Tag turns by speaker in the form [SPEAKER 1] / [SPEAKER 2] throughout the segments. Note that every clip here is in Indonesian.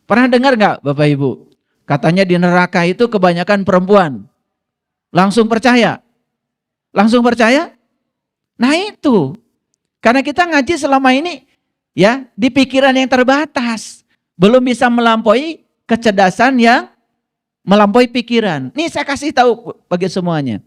[SPEAKER 1] Pernah dengar nggak Bapak Ibu? Katanya di neraka itu kebanyakan perempuan. Langsung percaya? Langsung percaya? Nah itu. Karena kita ngaji selama ini ya di pikiran yang terbatas. Belum bisa melampaui kecerdasan yang melampaui pikiran. Nih saya kasih tahu bagi semuanya.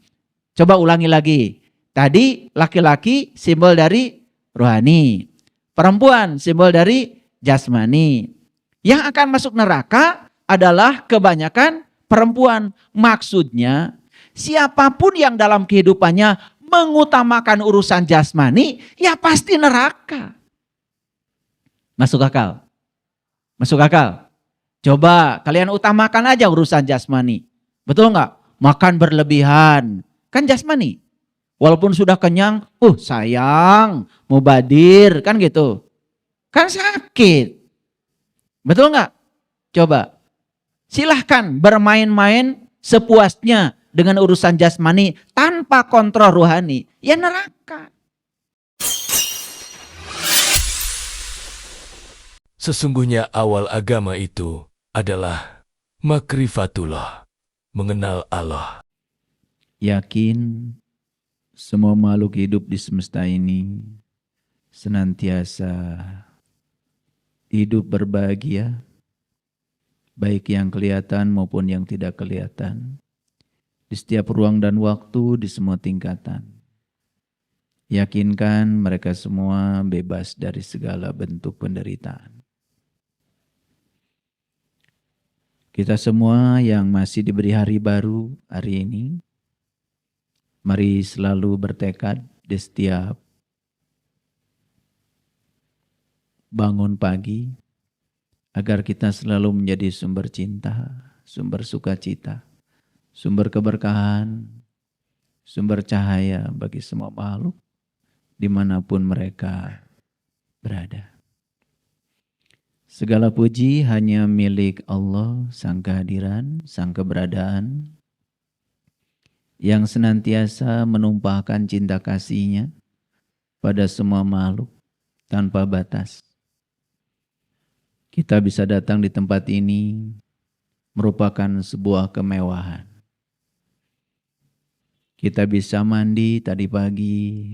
[SPEAKER 1] Coba ulangi lagi. Tadi laki-laki simbol dari rohani. Perempuan simbol dari jasmani. Yang akan masuk neraka adalah kebanyakan perempuan. Maksudnya siapapun yang dalam kehidupannya mengutamakan urusan jasmani, ya pasti neraka. Masuk akal? Masuk akal? Coba kalian utamakan aja urusan jasmani. Betul nggak? Makan berlebihan. Kan jasmani. Walaupun sudah kenyang, sayang, mubadir, kan gitu. Kan sakit. Betul nggak? Coba. Silahkan bermain-main sepuasnya dengan urusan jasmani tanpa kontrol rohani. Ya neraka.
[SPEAKER 2] Sesungguhnya awal agama itu adalah makrifatullah, mengenal Allah.
[SPEAKER 1] Yakin semua makhluk hidup di semesta ini senantiasa hidup berbahagia, baik yang kelihatan maupun yang tidak kelihatan, di setiap ruang dan waktu, di semua tingkatan. Yakinkan mereka semua bebas dari segala bentuk penderitaan. Kita semua yang masih diberi hari baru hari ini, mari selalu bertekad di setiap bangun pagi, agar kita selalu menjadi sumber cinta, sumber sukacita, sumber keberkahan, sumber cahaya bagi semua makhluk, dimanapun mereka berada. Segala puji hanya milik Allah, Sang Kehadiran, Sang Keberadaan, yang senantiasa menumpahkan cinta kasih-Nya pada semua makhluk tanpa batas. Kita bisa datang di tempat ini merupakan sebuah kemewahan. Kita bisa mandi tadi pagi,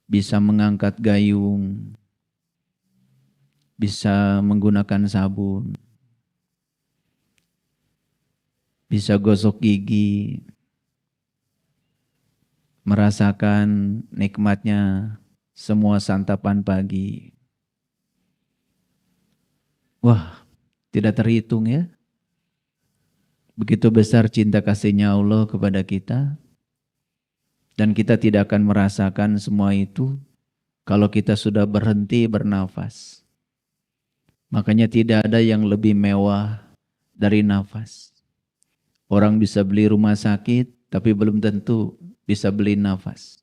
[SPEAKER 1] bisa mengangkat gayung, bisa menggunakan sabun, bisa gosok gigi, merasakan nikmatnya semua santapan pagi. Wah, tidak terhitung ya. Begitu besar cinta kasih-Nya Allah kepada kita. Dan kita tidak akan merasakan semua itu kalau kita sudah berhenti bernafas. Makanya tidak ada yang lebih mewah dari nafas. Orang bisa beli rumah sakit, tapi belum tentu bisa beli nafas.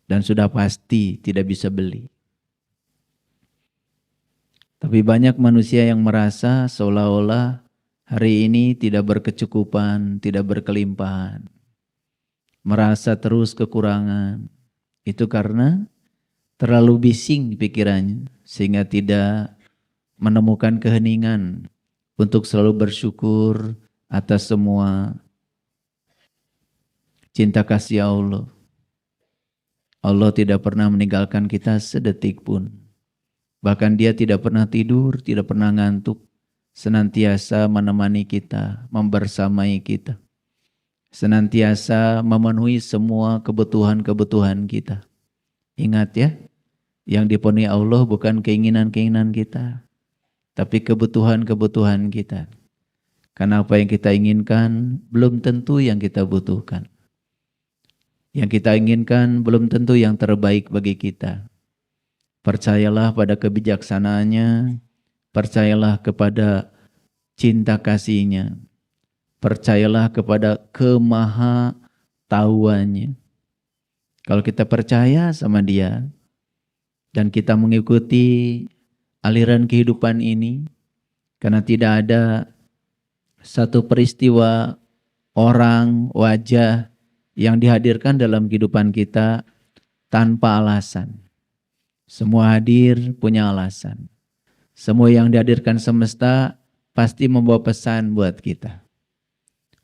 [SPEAKER 1] Dan sudah pasti tidak bisa beli. Tapi banyak manusia yang merasa seolah-olah hari ini tidak berkecukupan, tidak berkelimpahan. Merasa terus kekurangan. Itu karena terlalu bising pikirannya, sehingga tidak menemukan keheningan untuk selalu bersyukur atas semua cinta kasih Allah. Allah tidak pernah meninggalkan kita sedetik pun. Bahkan Dia tidak pernah tidur, tidak pernah ngantuk, senantiasa menemani kita, membersamai kita. Senantiasa memenuhi semua kebutuhan-kebutuhan kita. Ingat ya, yang dipenuhi Allah bukan keinginan-keinginan kita, tapi kebutuhan-kebutuhan kita. Karena apa yang kita inginkan belum tentu yang kita butuhkan. Yang kita inginkan belum tentu yang terbaik bagi kita. Percayalah pada kebijaksanaannya, percayalah kepada cinta kasih-Nya, percayalah kepada kemahatauannya. Kalau kita percaya sama Dia dan kita mengikuti aliran kehidupan ini, karena tidak ada satu peristiwa, orang, wajah yang dihadirkan dalam kehidupan kita tanpa alasan. Semua hadir punya alasan. Semua yang dihadirkan semesta pasti membawa pesan buat kita.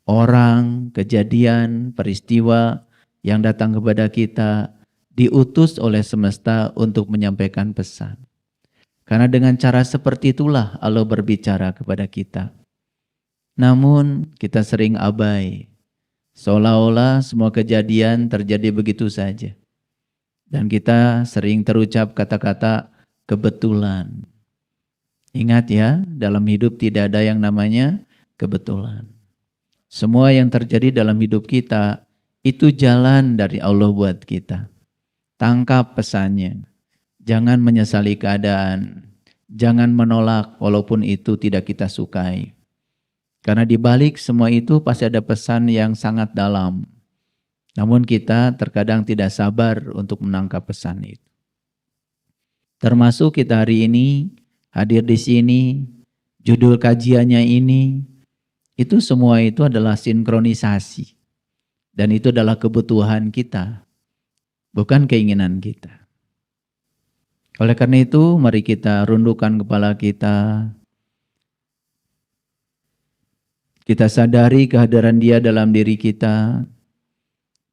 [SPEAKER 1] Orang, kejadian, peristiwa yang datang kepada kita diutus oleh semesta untuk menyampaikan pesan. Karena dengan cara seperti itulah Allah berbicara kepada kita. Namun kita sering abai. Seolah-olah semua kejadian terjadi begitu saja. Dan kita sering terucap kata-kata kebetulan. Ingat ya, dalam hidup tidak ada yang namanya kebetulan. Semua yang terjadi dalam hidup kita itu jalan dari Allah buat kita. Tangkap pesannya. Jangan menyesali keadaan. Jangan menolak walaupun itu tidak kita sukai. Karena di balik semua itu pasti ada pesan yang sangat dalam. Namun kita terkadang tidak sabar untuk menangkap pesan itu. Termasuk kita hari ini hadir di sini, judul kajiannya ini, itu semua itu adalah sinkronisasi. Dan itu adalah kebutuhan kita, bukan keinginan kita. Oleh karena itu, mari kita rundukkan kepala kita. Kita sadari kehadiran Dia dalam diri kita.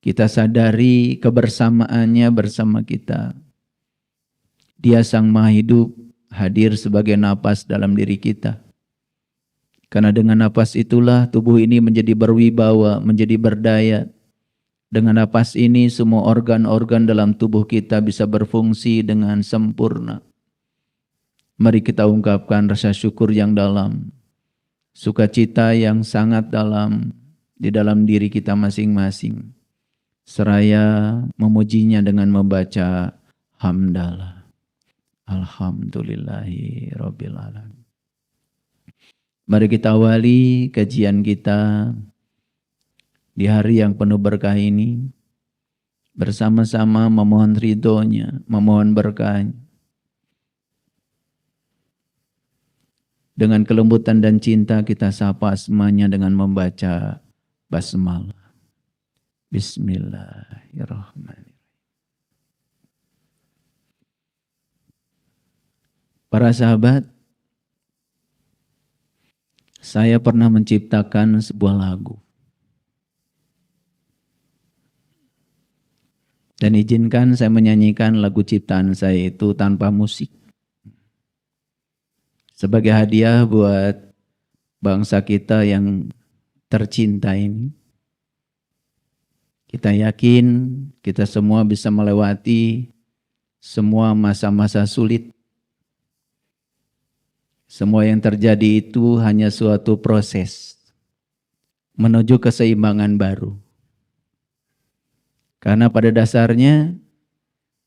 [SPEAKER 1] Kita sadari kebersamaannya bersama kita. Dia Sang Maha Hidup, hadir sebagai napas dalam diri kita. Karena dengan napas itulah tubuh ini menjadi berwibawa, menjadi berdaya. Dengan napas ini semua organ-organ dalam tubuh kita bisa berfungsi dengan sempurna. Mari kita ungkapkan rasa syukur yang dalam, sukacita yang sangat dalam di dalam diri kita masing-masing. Seraya memujinya dengan membaca hamdalah. Alhamdulillahi Rabbil Alamin. Mari kita awali kajian kita di hari yang penuh berkah ini. Bersama-sama memohon ridhonya, memohon berkahnya. Dengan kelembutan dan cinta kita sapa asmanya dengan membaca basmalah. Bismillahirrahmanirrahim. Para sahabat, saya pernah menciptakan sebuah lagu. Dan izinkan saya menyanyikan lagu ciptaan saya itu tanpa musik. Sebagai hadiah buat bangsa kita yang tercinta ini. Kita yakin kita semua bisa melewati semua masa-masa sulit. Semua yang terjadi itu hanya suatu proses menuju keseimbangan baru. Karena pada dasarnya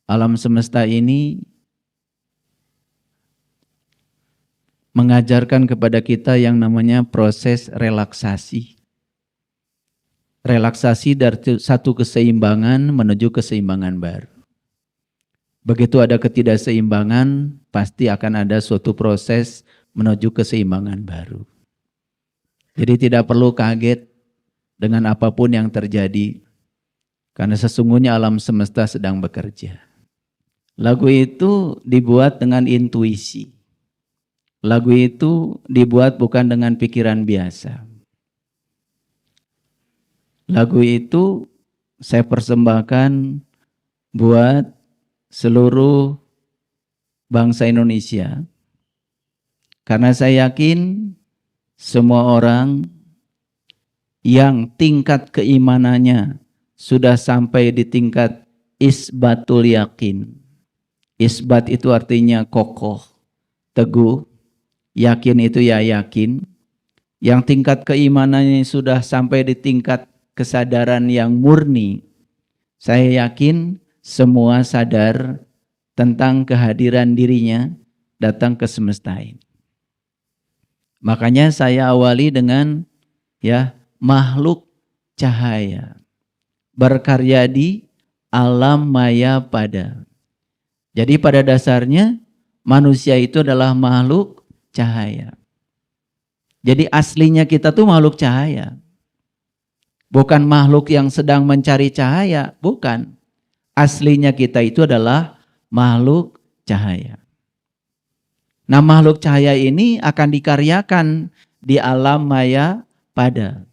[SPEAKER 1] alam semesta ini mengajarkan kepada kita yang namanya proses relaksasi. Relaksasi dari satu keseimbangan menuju keseimbangan baru. Begitu ada ketidakseimbangan, pasti akan ada suatu proses menuju keseimbangan baru. Jadi tidak perlu kaget dengan apapun yang terjadi, karena sesungguhnya alam semesta sedang bekerja. Lagu itu dibuat dengan intuisi. Lagu itu dibuat bukan dengan pikiran biasa. Lagu itu saya persembahkan buat seluruh bangsa Indonesia. Karena saya yakin semua orang yang tingkat keimanannya sudah sampai di tingkat isbatul yakin. Isbat itu artinya kokoh, teguh. Yakin itu ya yakin. Yang tingkat keimanannya sudah sampai di tingkat kesadaran yang murni. Saya yakin semua sadar tentang kehadiran dirinya datang ke semesta ini. Makanya saya awali dengan makhluk cahaya. Berkarya di alam maya pada. Jadi pada dasarnya manusia itu adalah makhluk cahaya. Jadi aslinya kita tuh makhluk cahaya. Bukan makhluk yang sedang mencari cahaya, bukan. Aslinya kita itu adalah makhluk cahaya. Nah, makhluk cahaya ini akan dikaryakan di alam maya pada.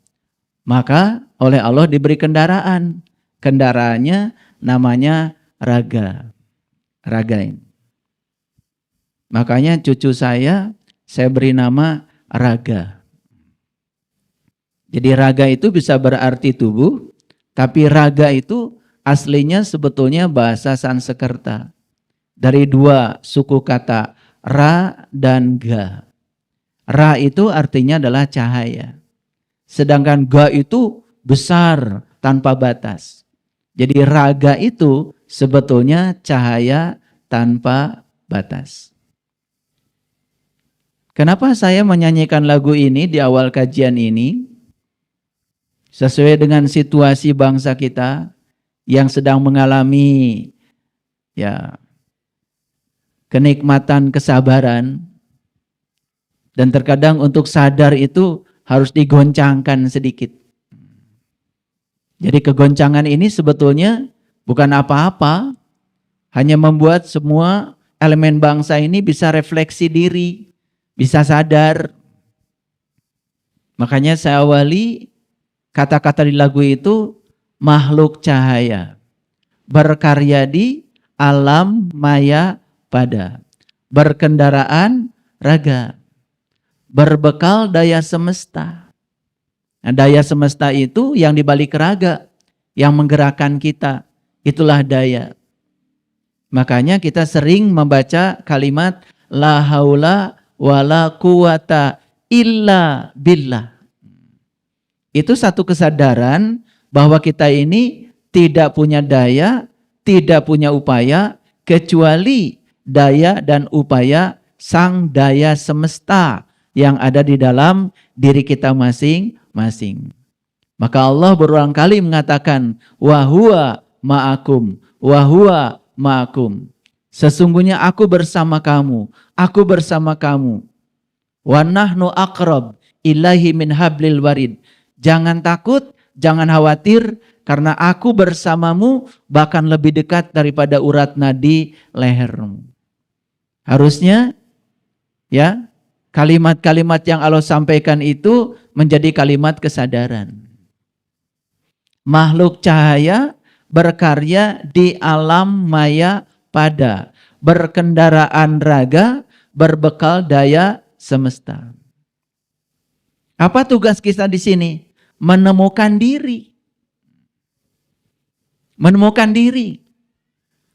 [SPEAKER 1] Maka oleh Allah diberi kendaraan. Kendaraannya namanya raga. Raga ini. Makanya cucu saya beri nama Raga. Jadi raga itu bisa berarti tubuh, tapi raga itu aslinya sebetulnya bahasa Sanskerta. Dari dua suku kata, ra dan ga. Ra itu artinya adalah cahaya. Sedangkan ga itu besar tanpa batas. Jadi raga itu sebetulnya cahaya tanpa batas. Kenapa saya menyanyikan lagu ini di awal kajian ini? Sesuai dengan situasi bangsa kita yang sedang mengalami kenikmatan kesabaran, dan terkadang untuk sadar itu harus digoncangkan sedikit. Jadi kegoncangan ini sebetulnya bukan apa-apa, hanya membuat semua elemen bangsa ini bisa refleksi diri, bisa sadar. Makanya saya awali kata-kata di lagu itu, makhluk cahaya, berkarya di alam maya pada, berkendaraan raga, berbekal daya semesta. Nah, daya semesta itu yang dibalik raga, yang menggerakkan kita, itulah daya. Makanya kita sering membaca kalimat la haula wala quwata illa billah. Itu satu kesadaran bahwa kita ini tidak punya daya, tidak punya upaya, kecuali daya dan upaya sang daya semesta yang ada di dalam diri kita masing-masing. Maka Allah berulang kali mengatakan, wa huwa ma'akum, wa huwa ma'akum. Sesungguhnya aku bersama kamu, aku bersama kamu. Wa nahnu aqrab ilaihi min hablil warid. Jangan takut, jangan khawatir, karena aku bersamamu bahkan lebih dekat daripada urat nadi lehermu. Harusnya kalimat-kalimat yang Allah sampaikan itu menjadi kalimat kesadaran. Makhluk cahaya berkarya di alam maya pada, berkendaraan raga, berbekal daya semesta. Apa tugas kita di sini? Menemukan diri. Menemukan diri.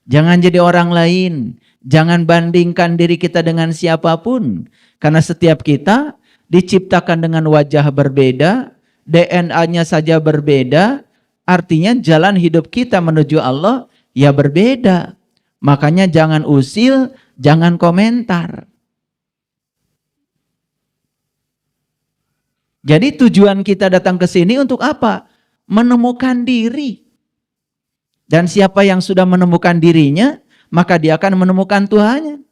[SPEAKER 1] Jangan jadi orang lain. Jangan bandingkan diri kita dengan siapapun. Karena setiap kita diciptakan dengan wajah berbeda, DNA-nya saja berbeda, artinya jalan hidup kita menuju Allah ya berbeda. Makanya jangan usil, jangan komentar. Jadi tujuan kita datang ke sini untuk apa? Menemukan diri. Dan siapa yang sudah menemukan dirinya, maka dia akan menemukan Tuhannya.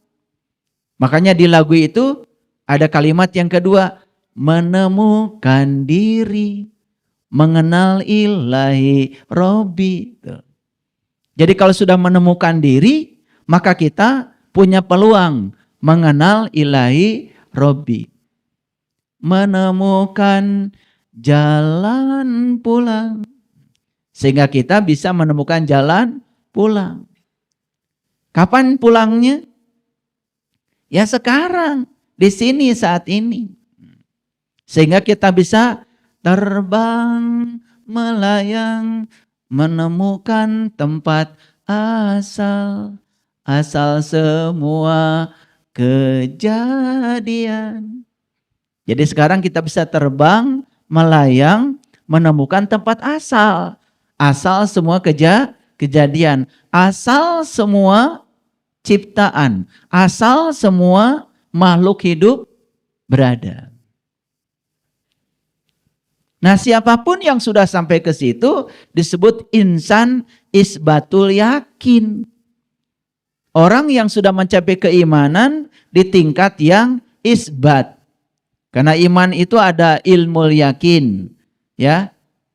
[SPEAKER 1] Makanya di lagu itu ada kalimat yang kedua, menemukan diri, mengenal ilahi Robbi. Jadi kalau sudah menemukan diri, maka kita punya peluang mengenal ilahi Robbi. Menemukan jalan pulang. Sehingga kita bisa menemukan jalan pulang. Kapan pulangnya? Ya sekarang, di sini saat ini. Sehingga kita bisa terbang, melayang, menemukan tempat asal semua kejadian. Jadi sekarang kita bisa terbang, melayang, menemukan tempat asal. Asal semua kejadian. Asal semua ciptaan. Asal semua makhluk hidup berada. Nah, siapapun yang sudah sampai ke situ disebut insan isbatul yakin. Orang yang sudah mencapai keimanan di tingkat yang isbat. Karena iman itu ada ilmul yakin,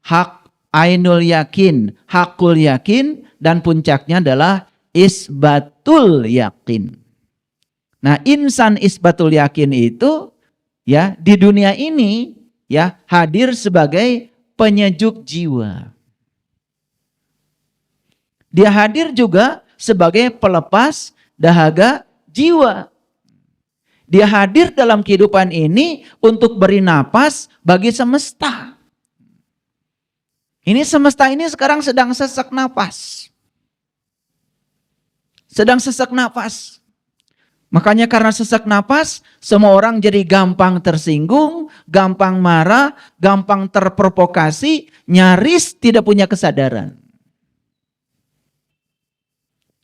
[SPEAKER 1] hak ainul yakin, hakul yakin, dan puncaknya adalah isbatul yakin. Nah, insan isbatul yakin itu ya di dunia ini ya hadir sebagai penyejuk jiwa. Dia hadir juga sebagai pelepas dahaga jiwa. Dia hadir dalam kehidupan ini untuk beri napas bagi semesta. Ini semesta ini sekarang sedang sesak napas. Sedang sesak napas. Makanya karena sesak napas, semua orang jadi gampang tersinggung, gampang marah, gampang terprovokasi, nyaris tidak punya kesadaran.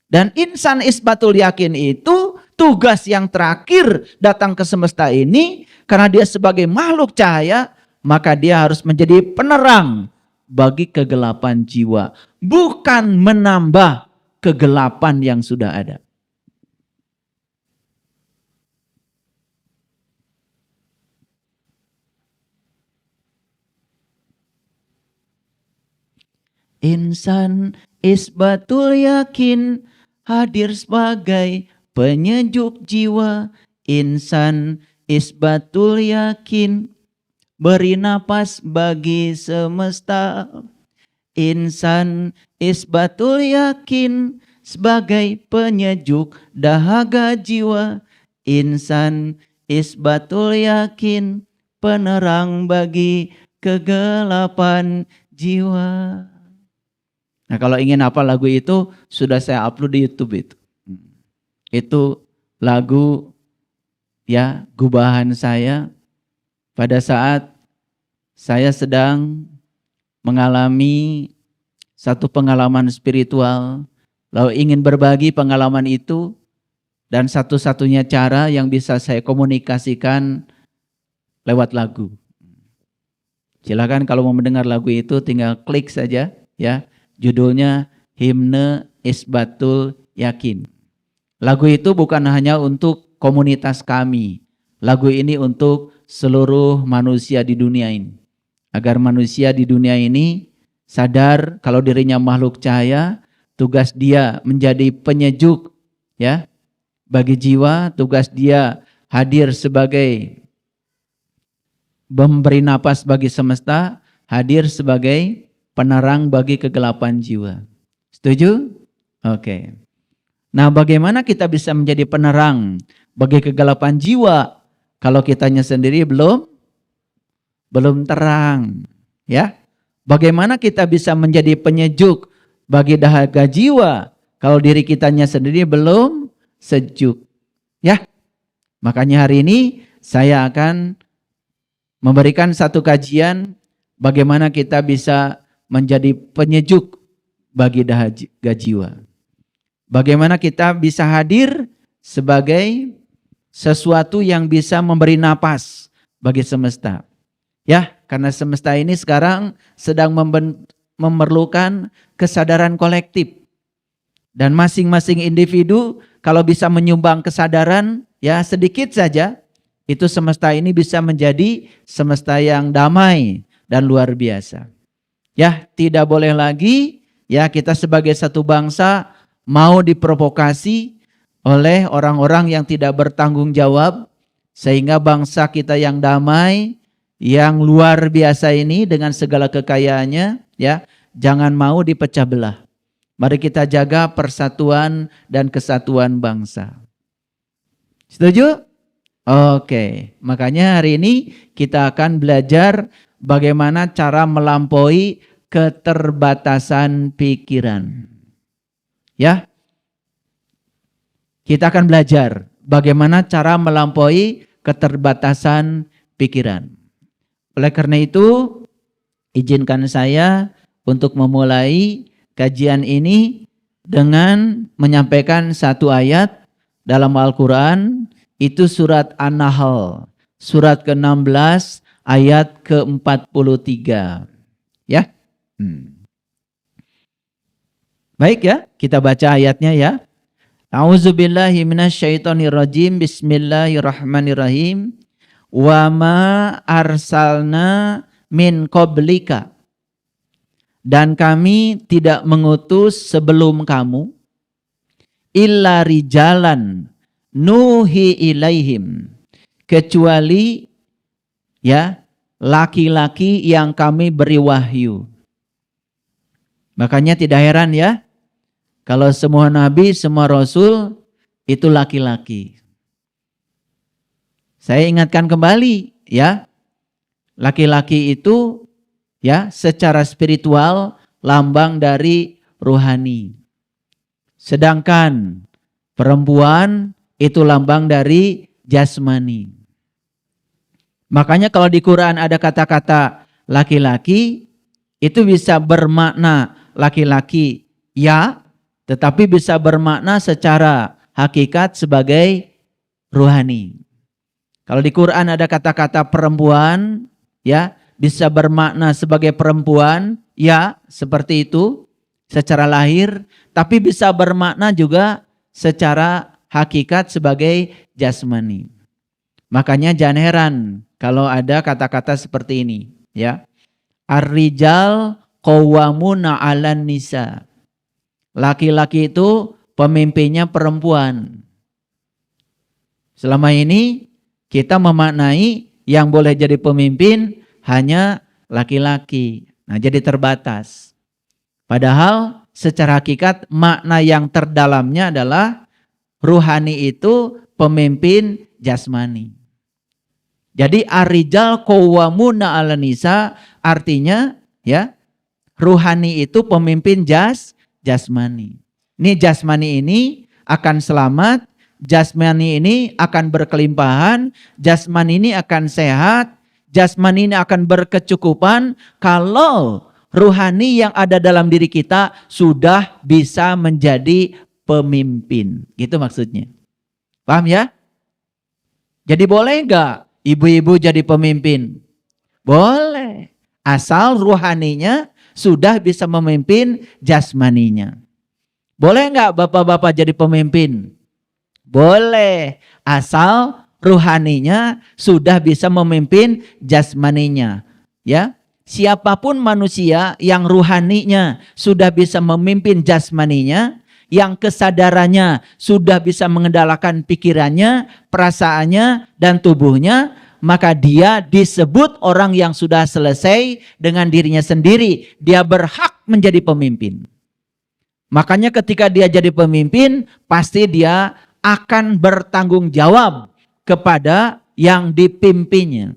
[SPEAKER 1] Dan insan isbatul yakin itu tugas yang terakhir datang ke semesta ini, karena dia sebagai makhluk cahaya, maka dia harus menjadi penerang bagi kegelapan jiwa. Bukan menambah kegelapan yang sudah ada. Insan isbatul yakin hadir sebagai penyejuk jiwa. Insan isbatul yakin beri napas bagi semesta. Insan isbatul yakin sebagai penyejuk dahaga jiwa. Insan isbatul yakin penerang bagi kegelapan jiwa. Nah, kalau ingin hafal lagu itu sudah saya upload di YouTube itu. Itu lagu ya gubahan saya pada saat saya sedang mengalami satu pengalaman spiritual, lalu ingin berbagi pengalaman itu, dan satu-satunya cara yang bisa saya komunikasikan lewat lagu. Silakan kalau mau mendengar lagu itu tinggal klik saja ya. Judulnya Himne Isbatul Yakin. Lagu itu bukan hanya untuk komunitas kami. Lagu ini untuk seluruh manusia di dunia ini. Agar manusia di dunia ini sadar kalau dirinya makhluk cahaya, tugas dia menjadi penyejuk ya bagi jiwa, tugas dia hadir sebagai memberi napas bagi semesta, hadir sebagai penerang bagi kegelapan jiwa. Setuju? Oke. Nah, bagaimana kita bisa menjadi penerang bagi kegelapan jiwa kalau kitanya sendiri belum terang, ya? Bagaimana kita bisa menjadi penyejuk bagi dahaga jiwa kalau diri kitanya sendiri belum sejuk, ya? Makanya hari ini saya akan memberikan satu kajian bagaimana kita bisa menjadi penyejuk bagi dahaga jiwa. Bagaimana kita bisa hadir sebagai sesuatu yang bisa memberi napas bagi semesta. Ya, karena semesta ini sekarang sedang memerlukan kesadaran kolektif. Dan masing-masing individu kalau bisa menyumbang kesadaran ya sedikit saja, itu semesta ini bisa menjadi semesta yang damai dan luar biasa. Ya, tidak boleh lagi ya kita sebagai satu bangsa mau diprovokasi oleh orang-orang yang tidak bertanggung jawab, sehingga bangsa kita yang damai, yang luar biasa ini dengan segala kekayaannya ya, jangan mau dipecah belah. Mari kita jaga persatuan dan kesatuan bangsa. Setuju? Oke, makanya hari ini kita akan belajar bagaimana cara melampaui keterbatasan pikiran. Ya. Kita akan belajar bagaimana cara melampaui keterbatasan pikiran. Oleh karena itu, izinkan saya untuk memulai kajian ini dengan menyampaikan satu ayat dalam Al-Quran, itu surat An-Nahl, surat ke-16 ayat ke-43. Ya. Baik ya, kita baca ayatnya ya. A'udzubillahi minasyaitonirrajim. Bismillahirrahmanirrahim. Wa ma arsalna min qablika. Dan kami tidak mengutus sebelum kamu illa rijalan nuhi ilaihim, kecuali ya laki-laki yang kami beri wahyu. Makanya tidak heran ya, kalau semua nabi, semua rasul itu laki-laki. Saya ingatkan kembali ya, laki-laki itu ya secara spiritual lambang dari rohani. Sedangkan perempuan itu lambang dari jasmani. Makanya kalau di Quran ada kata-kata laki-laki, itu bisa bermakna laki-laki ya, tetapi bisa bermakna secara hakikat sebagai rohani. Kalau di Quran ada kata-kata perempuan, ya, bisa bermakna sebagai perempuan, ya, seperti itu secara lahir, tapi bisa bermakna juga secara hakikat sebagai jasmani. Makanya jangan heran kalau ada kata-kata seperti ini, ya. Ar-rijal qawwamuna 'alan nisa. Laki-laki itu pemimpinnya perempuan. Selama ini kita memaknai yang boleh jadi pemimpin hanya laki-laki. Nah, jadi terbatas. Padahal secara hakikat makna yang terdalamnya adalah ruhani itu pemimpin jasmani. Jadi ar-rijal qawwamuna 'alan nisa artinya ya ruhani itu pemimpin jasmani. Ini jasmani ini akan selamat, jasmani ini akan berkelimpahan, jasmani ini akan sehat, jasmani ini akan berkecukupan kalau ruhani yang ada dalam diri kita sudah bisa menjadi pemimpin. Gitu maksudnya. Paham ya? Jadi boleh enggak ibu-ibu jadi pemimpin? Boleh. Asal ruhaninya sudah bisa memimpin jasmaninya. Boleh enggak bapak-bapak jadi pemimpin? Boleh. Asal ruhaninya sudah bisa memimpin jasmaninya. Ya. Siapapun manusia yang ruhaninya sudah bisa memimpin jasmaninya, yang kesadarannya sudah bisa mengendalikan pikirannya, perasaannya, dan tubuhnya, maka dia disebut orang yang sudah selesai dengan dirinya sendiri. Dia berhak menjadi pemimpin. Makanya ketika dia jadi pemimpin, pasti dia akan bertanggung jawab kepada yang dipimpinnya.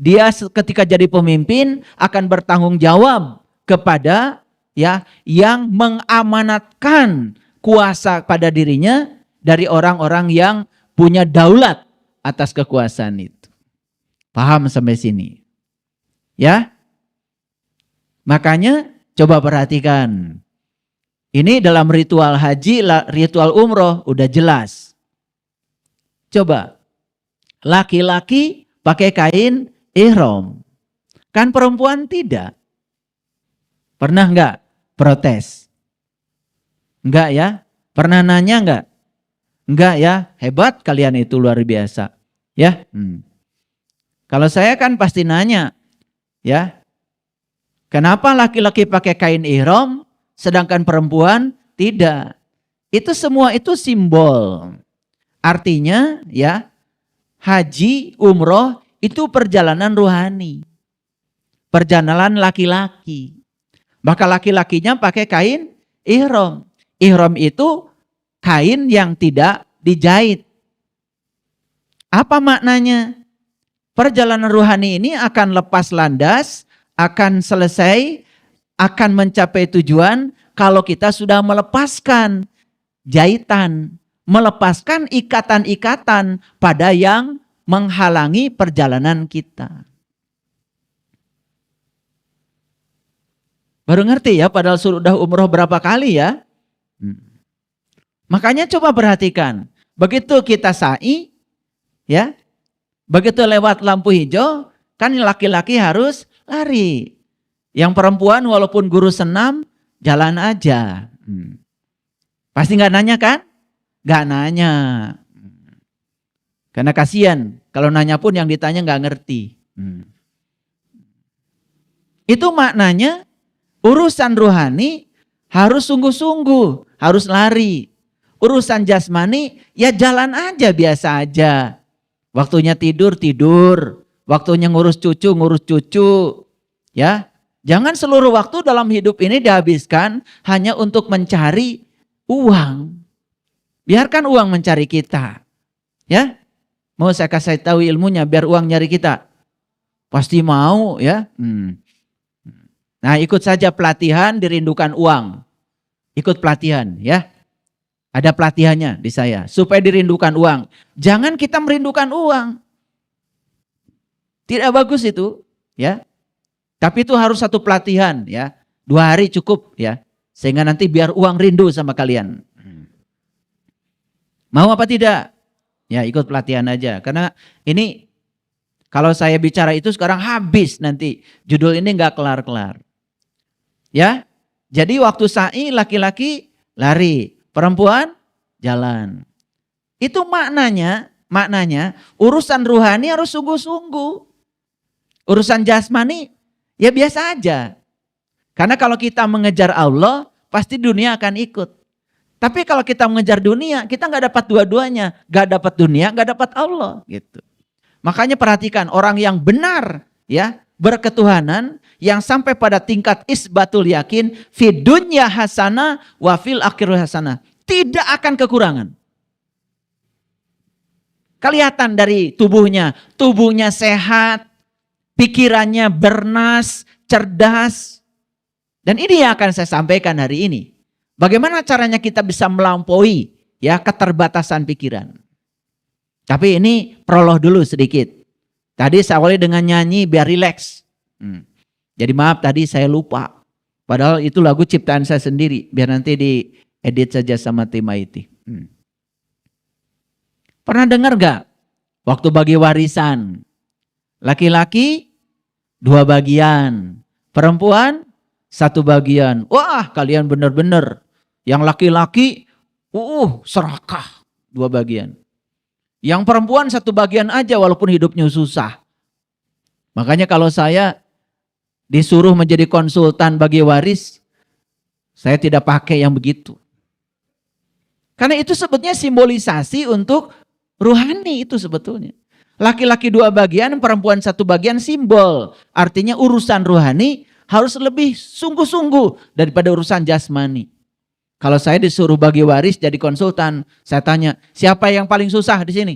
[SPEAKER 1] Dia ketika jadi pemimpin akan bertanggung jawab kepada ya yang mengamanatkan kuasa pada dirinya dari orang-orang yang punya daulat atas kekuasaan itu. Paham sampai sini? Ya? Makanya coba perhatikan. Ini dalam ritual haji, ritual umroh udah jelas. Coba. Laki-laki pakai kain ihram. Kan perempuan tidak. Pernah enggak protes? Enggak ya? Pernah nanya enggak? Enggak ya? Hebat kalian itu, luar biasa. Ya? Kalau saya kan pasti nanya. Ya? Kenapa laki-laki pakai kain ihram sedangkan perempuan tidak? Itu semua itu simbol. Artinya ya, haji, umroh itu perjalanan rohani. Perjalanan laki-laki. Maka laki-lakinya pakai kain ihram. Ihram itu kain yang tidak dijahit. Apa maknanya? Perjalanan rohani ini akan lepas landas, akan selesai, akan mencapai tujuan kalau kita sudah melepaskan jahitan, melepaskan ikatan-ikatan pada yang menghalangi perjalanan kita. Baru ngerti ya, padahal sudah umroh berapa kali ya. Makanya coba perhatikan, begitu kita sa'i, ya, begitu lewat lampu hijau, kan laki-laki harus lari. Yang perempuan walaupun guru senam, jalan aja. Pasti nggak nanya kan? Nggak nanya. Karena kasihan, kalau nanya pun yang ditanya nggak ngerti. Itu maknanya urusan rohani harus sungguh-sungguh, harus lari. Urusan jasmani ya jalan aja biasa aja. Waktunya tidur, tidur. Waktunya ngurus cucu. Ya, jangan seluruh waktu dalam hidup ini dihabiskan hanya untuk mencari uang. Biarkan uang mencari kita. Ya, mau saya kasih tahu ilmunya biar uang nyari kita? Pasti mau ya. Nah, ikut saja pelatihan dirindukan uang. Ikut pelatihan ya. Ada pelatihannya di saya supaya dirindukan uang. Jangan kita merindukan uang. Tidak bagus itu ya. Tapi itu harus satu pelatihan ya. 2 hari cukup ya. Sehingga nanti biar uang rindu sama kalian. Mau apa tidak? Ya ikut pelatihan aja. Karena ini kalau saya bicara itu sekarang habis nanti. Judul ini nggak kelar-kelar. Ya. Jadi waktu sa'i laki-laki lari. Perempuan jalan. Itu maknanya urusan ruhani harus sungguh-sungguh. Urusan jasmani ya biasa aja. Karena kalau kita mengejar Allah, pasti dunia akan ikut. Tapi kalau kita mengejar dunia, kita nggak dapat dua-duanya. Nggak dapat dunia, nggak dapat Allah. Gitu. Makanya perhatikan orang yang benar ya berketuhanan yang sampai pada tingkat isbatul yakin fi dunya hasanah wa fil akhirah hasanah. Tidak akan kekurangan. Kelihatan dari tubuhnya sehat, pikirannya bernas, cerdas. Dan ini yang akan saya sampaikan hari ini. Bagaimana caranya kita bisa melampaui ya keterbatasan pikiran. Tapi ini prolog dulu sedikit. Tadi saya awali dengan nyanyi biar rileks. Jadi maaf tadi saya lupa. Padahal itu lagu ciptaan saya sendiri. Biar nanti diedit saja sama tim IT. Pernah dengar gak? Waktu bagi warisan. Laki-laki 2 bagian. Perempuan 1 bagian. Wah kalian benar-benar. Yang laki-laki serakah 2 bagian. Yang perempuan 1 bagian aja walaupun hidupnya susah. Makanya kalau saya disuruh menjadi konsultan bagi waris, saya tidak pakai yang begitu. Karena itu sebetulnya simbolisasi untuk ruhani itu sebetulnya. Laki-laki 2 bagian, perempuan 1 bagian simbol. Artinya urusan ruhani harus lebih sungguh-sungguh daripada urusan jasmani. Kalau saya disuruh bagi waris jadi konsultan, saya tanya, siapa yang paling susah di sini?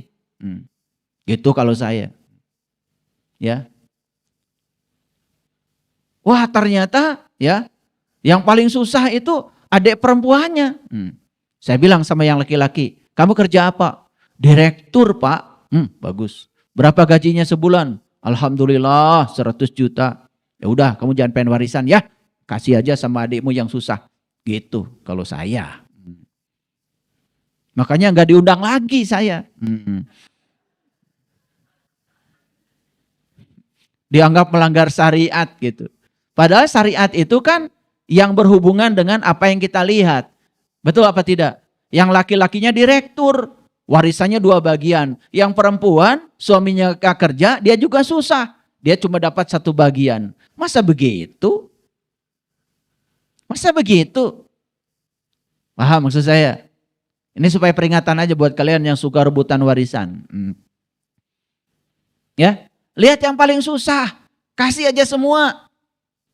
[SPEAKER 1] Gitu kalau saya. Ya. Wah, ternyata ya, yang paling susah itu adik perempuannya. Saya bilang sama yang laki-laki, kamu kerja apa? Direktur, Pak. Bagus. Berapa gajinya sebulan? Alhamdulillah 100 juta. Ya udah, kamu jangan pengen warisan ya. Kasih aja sama adikmu yang susah. Gitu kalau saya. Makanya nggak diundang lagi saya. Dianggap melanggar syariat gitu. Padahal syariat itu kan yang berhubungan dengan apa yang kita lihat. Betul apa tidak? Yang laki-lakinya direktur, warisannya 2 bagian. Yang perempuan, suaminya gak kerja, dia juga susah. Dia cuma dapat 1 bagian. Masa begitu? Masa begitu? Paham maksud saya? Ini supaya peringatan aja buat kalian yang suka rebutan warisan. Ya, lihat yang paling susah, kasih aja semua.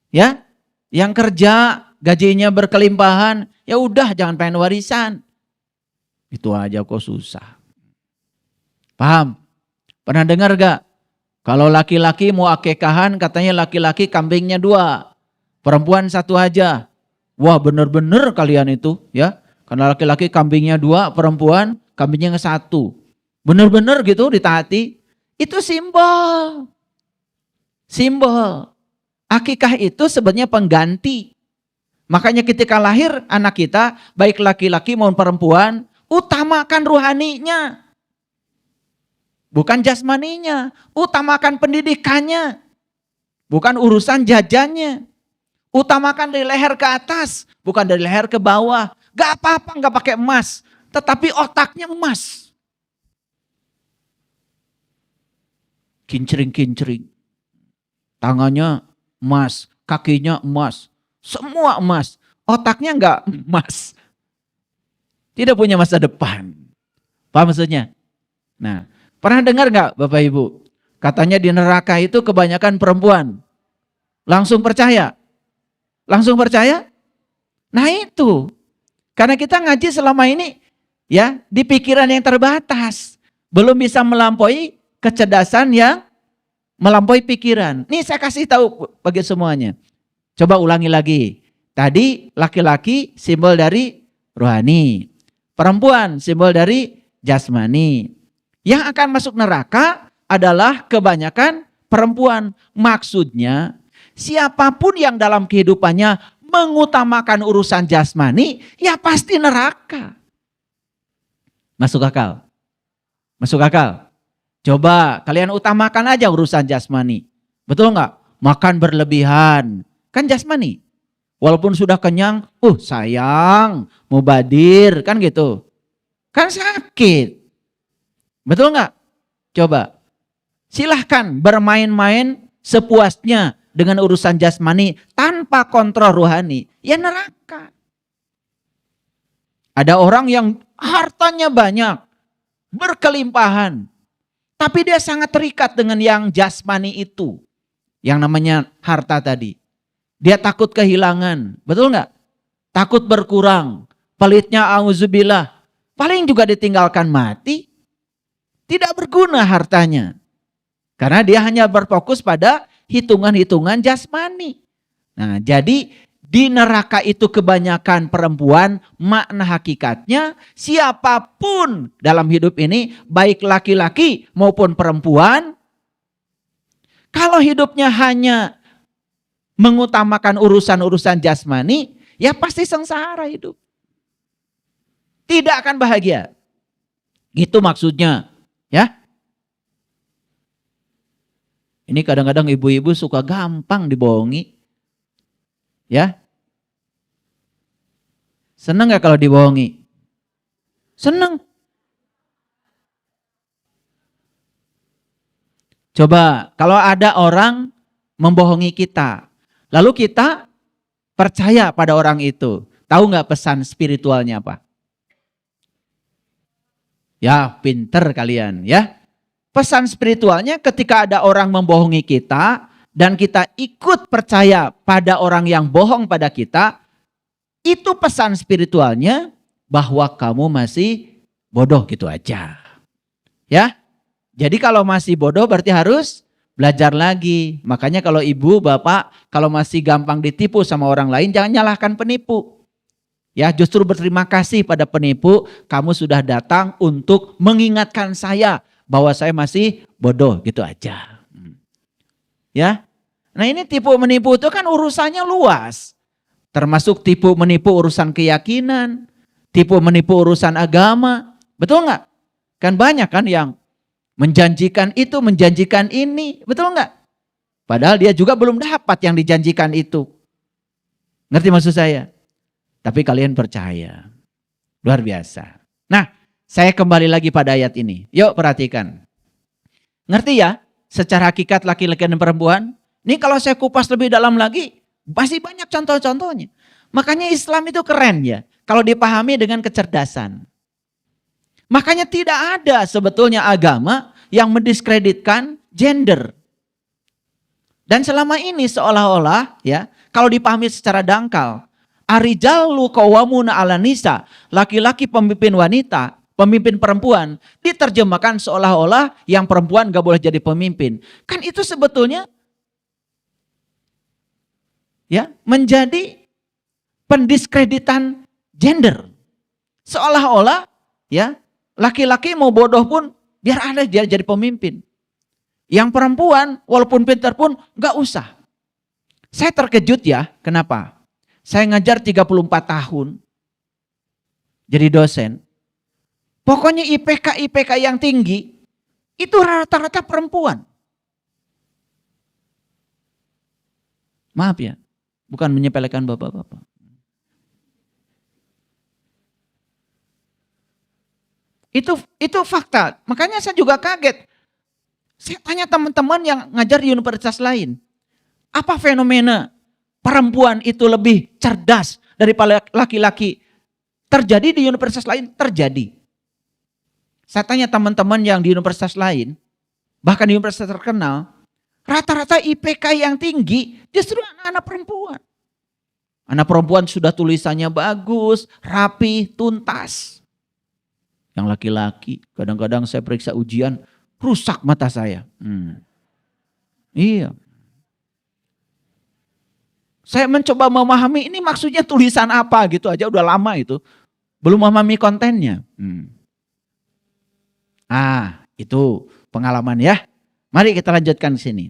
[SPEAKER 1] Ya, yang kerja gajinya berkelimpahan, ya udah jangan pengen warisan. Itu aja kok susah. Paham? Pernah dengar gak? Kalau laki-laki mau akekahan katanya laki-laki kambingnya 2. Perempuan 1 aja. Wah bener-bener kalian itu ya. Karena laki-laki kambingnya 2, perempuan kambingnya 1. Bener-bener gitu ditaati. Itu simbol. Simbol. Akikah itu sebenarnya pengganti. Makanya ketika lahir anak kita, baik laki-laki maupun perempuan, utamakan ruhaninya. Bukan jasmaninya. Utamakan pendidikannya. Bukan urusan jajannya. Utamakan dari leher ke atas, bukan dari leher ke bawah. Gak apa-apa gak pakai emas, tetapi otaknya emas. Kincring-kincring. Tangannya emas, kakinya emas, semua emas. Otaknya gak emas. Tidak punya masa depan. Paham maksudnya? Nah, pernah dengar nggak Bapak Ibu? Katanya di neraka itu kebanyakan perempuan. Langsung percaya? Langsung percaya? Nah itu. Karena kita ngaji selama ini ya di pikiran yang terbatas. Belum bisa melampaui kecerdasan yang melampaui pikiran. Nih saya kasih tahu bagi semuanya. Coba ulangi lagi. Tadi laki-laki simbol dari rohani. Perempuan simbol dari jasmani. Yang akan masuk neraka adalah kebanyakan perempuan. Maksudnya siapapun yang dalam kehidupannya mengutamakan urusan jasmani, ya pasti neraka. Masuk akal? Masuk akal? Coba kalian utamakan aja urusan jasmani. Betul nggak? Makan berlebihan. Kan jasmani. Walaupun sudah kenyang, sayang, mubadir, kan gitu. Kan sakit. Betul nggak? Coba. Silahkan bermain-main sepuasnya dengan urusan jasmani tanpa kontrol rohani. Ya neraka. Ada orang yang hartanya banyak, berkelimpahan. Tapi dia sangat terikat dengan yang jasmani itu. Yang namanya harta tadi. Dia takut kehilangan. Betul nggak? Takut berkurang. Pelitnya auzubillah. Paling juga ditinggalkan mati. Tidak berguna hartanya. Karena dia hanya berfokus pada hitungan-hitungan jasmani. Nah, jadi di neraka itu kebanyakan perempuan, makna hakikatnya siapapun dalam hidup ini, baik laki-laki maupun perempuan, kalau hidupnya hanya mengutamakan urusan-urusan jasmani, ya pasti sengsara hidup. Tidak akan bahagia. Itu maksudnya, ya. Ini kadang-kadang ibu-ibu suka gampang dibohongi. Ya. Senang gak kalau dibohongi? Senang. Coba kalau ada orang membohongi kita, lalu kita percaya pada orang itu. Tahu gak pesan spiritualnya apa? Ya pinter kalian ya. Pesan spiritualnya ketika ada orang membohongi kita dan kita ikut percaya pada orang yang bohong pada kita, itu pesan spiritualnya bahwa kamu masih bodoh gitu aja. Ya. Jadi kalau masih bodoh berarti harus belajar lagi. Makanya kalau ibu, bapak, kalau masih gampang ditipu sama orang lain, jangan nyalahkan penipu. Ya, justru berterima kasih pada penipu, kamu sudah datang untuk mengingatkan saya bahwa saya masih bodoh gitu aja. Ya. Nah, ini tipu menipu itu kan urusannya luas. Termasuk tipu menipu urusan keyakinan, tipu menipu urusan agama. Betul nggak? Kan banyak kan yang menjanjikan itu, menjanjikan ini. Betul nggak? Padahal dia juga belum dapat yang dijanjikan itu. Ngerti maksud saya? Tapi kalian percaya. Luar biasa. Nah, saya kembali lagi pada ayat ini. Yuk perhatikan. Ngerti ya? Secara hakikat laki-laki dan perempuan. Ini kalau saya kupas lebih dalam lagi, masih banyak contoh-contohnya. Makanya Islam itu keren ya. Kalau dipahami dengan kecerdasan. Makanya tidak ada sebetulnya agama yang mendiskreditkan gender. Dan selama ini seolah-olah ya, kalau dipahami secara dangkal, Ar-rijalu qawwamuna 'alan nisa, laki-laki pemimpin wanita, pemimpin perempuan, diterjemahkan seolah-olah yang perempuan gak boleh jadi pemimpin. Kan itu sebetulnya ya menjadi pendiskreditan gender. Seolah-olah ya laki-laki mau bodoh pun biar ada dia jadi pemimpin. Yang perempuan walaupun pintar pun gak usah. Saya terkejut ya, kenapa? Saya ngajar 34 tahun jadi dosen. Pokoknya IPK yang tinggi itu rata-rata perempuan. Maaf ya, bukan menyepelekan bapak-bapak. Itu fakta. Makanya saya juga kaget. Saya tanya teman-teman yang ngajar di universitas lain. Apa fenomena perempuan itu lebih cerdas daripada laki-laki? Terjadi di universitas lain, terjadi. Saya tanya teman-teman yang di universitas lain, bahkan di universitas terkenal, rata-rata IPK yang tinggi justru anak-anak perempuan. Anak perempuan sudah tulisannya bagus, rapi, tuntas. Yang laki-laki, kadang-kadang saya periksa ujian, rusak mata saya. Iya. Saya mencoba memahami ini maksudnya tulisan apa gitu aja, udah lama itu. Belum memahami kontennya. Itu pengalaman ya. Mari kita lanjutkan di sini.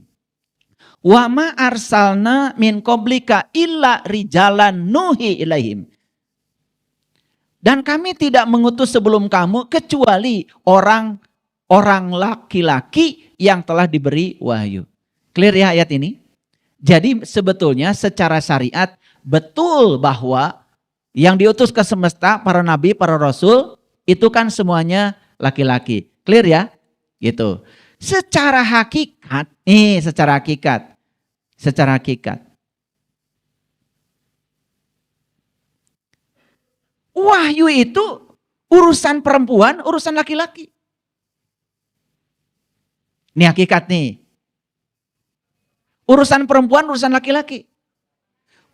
[SPEAKER 1] Wa ma arsalna min qablika illa rijalan nuhi ilaihim. Dan kami tidak mengutus sebelum kamu kecuali orang laki-laki yang telah diberi wahyu. Clear ya ayat ini? Jadi sebetulnya secara syariat betul bahwa yang diutus ke semesta, para nabi, para rasul, itu kan semuanya laki-laki. Clear ya? Gitu. Secara hakikat, secara hakikat. Wahyu itu urusan perempuan, urusan laki-laki. Ini hakikat nih. Urusan perempuan, urusan laki-laki.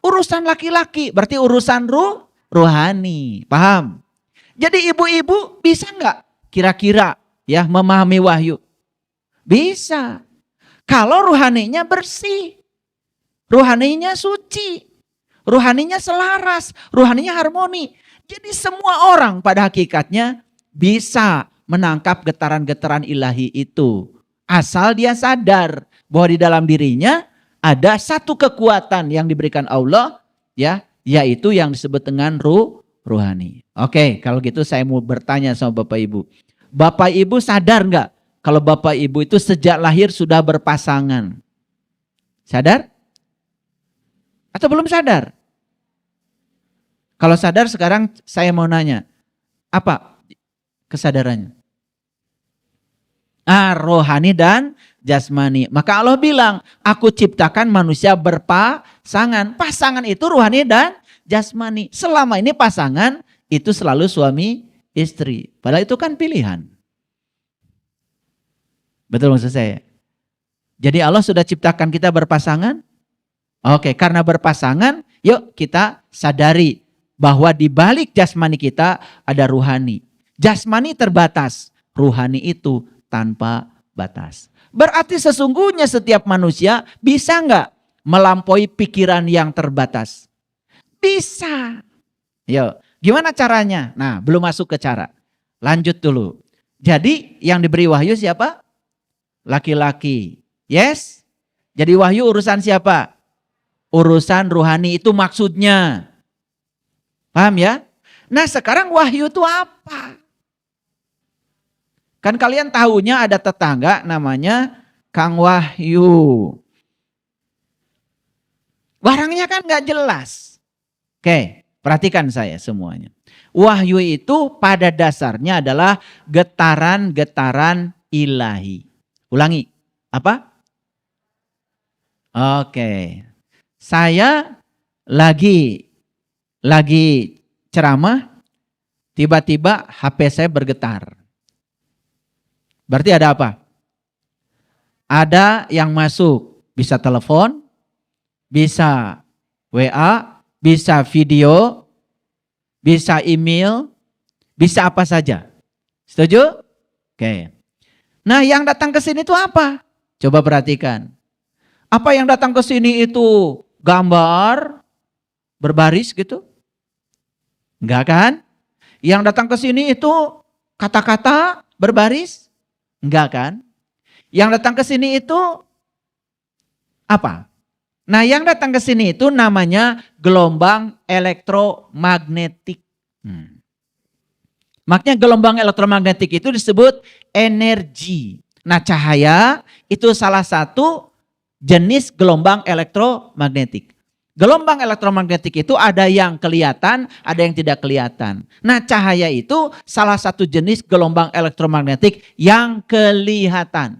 [SPEAKER 1] Urusan laki-laki berarti urusan rohani. Paham? Jadi ibu-ibu bisa nggak kira-kira ya memahami wahyu? Bisa. Kalau rohaninya bersih. Rohaninya suci. Rohaninya selaras. Rohaninya harmoni. Jadi semua orang pada hakikatnya bisa menangkap getaran-getaran ilahi itu. Asal dia sadar bahwa di dalam dirinya ada satu kekuatan yang diberikan Allah, ya, yaitu yang disebut dengan rohani. Oke, kalau gitu saya mau bertanya sama Bapak Ibu. Bapak Ibu sadar nggak kalau Bapak Ibu itu sejak lahir sudah berpasangan? Sadar? Atau belum sadar? Kalau sadar sekarang saya mau nanya, apa kesadarannya? Rohani dan jasmani. Maka Allah bilang, aku ciptakan manusia berpasangan. Pasangan itu rohani dan jasmani. Selama ini pasangan itu selalu suami istri. Padahal itu kan pilihan. Betul maksud saya? Jadi Allah sudah ciptakan kita berpasangan? Oke, karena berpasangan, yuk kita sadari bahwa di balik jasmani kita ada ruhani. Jasmani terbatas, ruhani itu tanpa batas. Berarti sesungguhnya setiap manusia bisa nggak melampaui pikiran yang terbatas? Bisa. Yuk, gimana caranya? Nah, belum masuk ke cara. Lanjut dulu. Jadi yang diberi wahyu siapa? Laki-laki. Yes? Jadi wahyu urusan siapa? Urusan rohani, itu maksudnya. Paham ya? Nah sekarang wahyu itu apa? Kan kalian tahunya ada tetangga namanya Kang Wahyu. Barangnya kan gak jelas. Oke, perhatikan saya semuanya. Wahyu itu pada dasarnya adalah getaran-getaran ilahi. Ulangi, apa? Oke. Saya lagi ceramah, tiba-tiba HP saya bergetar. Berarti ada apa? Ada yang masuk, bisa telepon, bisa WA, bisa video, bisa email, bisa apa saja. Setuju? Oke. Nah, yang datang ke sini itu apa? Coba perhatikan. Apa yang datang ke sini itu gambar berbaris gitu? Enggak kan? Yang datang ke sini itu kata-kata berbaris? Enggak kan? Yang datang ke sini itu apa? Nah, yang datang ke sini itu namanya gelombang elektromagnetik. Makanya gelombang elektromagnetik itu disebut energi. Nah, cahaya itu salah satu jenis gelombang elektromagnetik. Gelombang elektromagnetik itu ada yang kelihatan, ada yang tidak kelihatan. Nah, cahaya itu salah satu jenis gelombang elektromagnetik yang kelihatan.